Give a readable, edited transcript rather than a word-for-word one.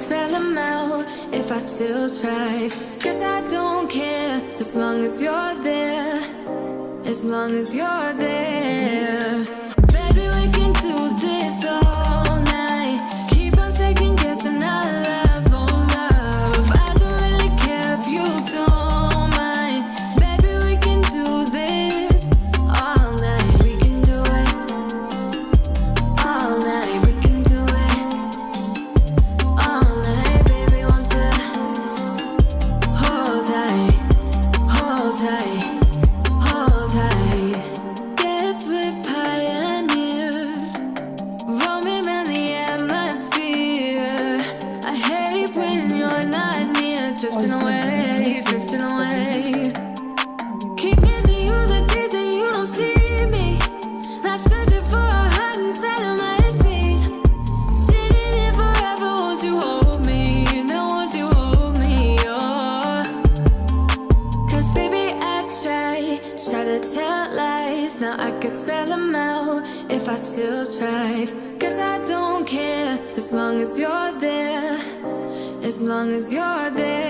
spell them out if I still tried. 'Cause I don't care as long as you're there, as long as you're there. Baby, we can do this all night. Keep on second guessing our love, oh love. I don't really care if you don't mind. Baby, we can do this all night. We can do it all night. We can do it all night. Baby, won't you hold tight, hold tight, hold tight. Guess we're pioneers, roaming around the atmosphere. I hate when you're not near, drifting away, drifting away. Keep missing you the days that you don't see me, like searching for a heart inside of my sheet. Sitting here forever, won't you hold me? Now won't you hold me? Oh, 'cause baby I try to tell lies. Now I could spell them out if I still tried. 'Cause I don't care as long as you're there, as long as you're there.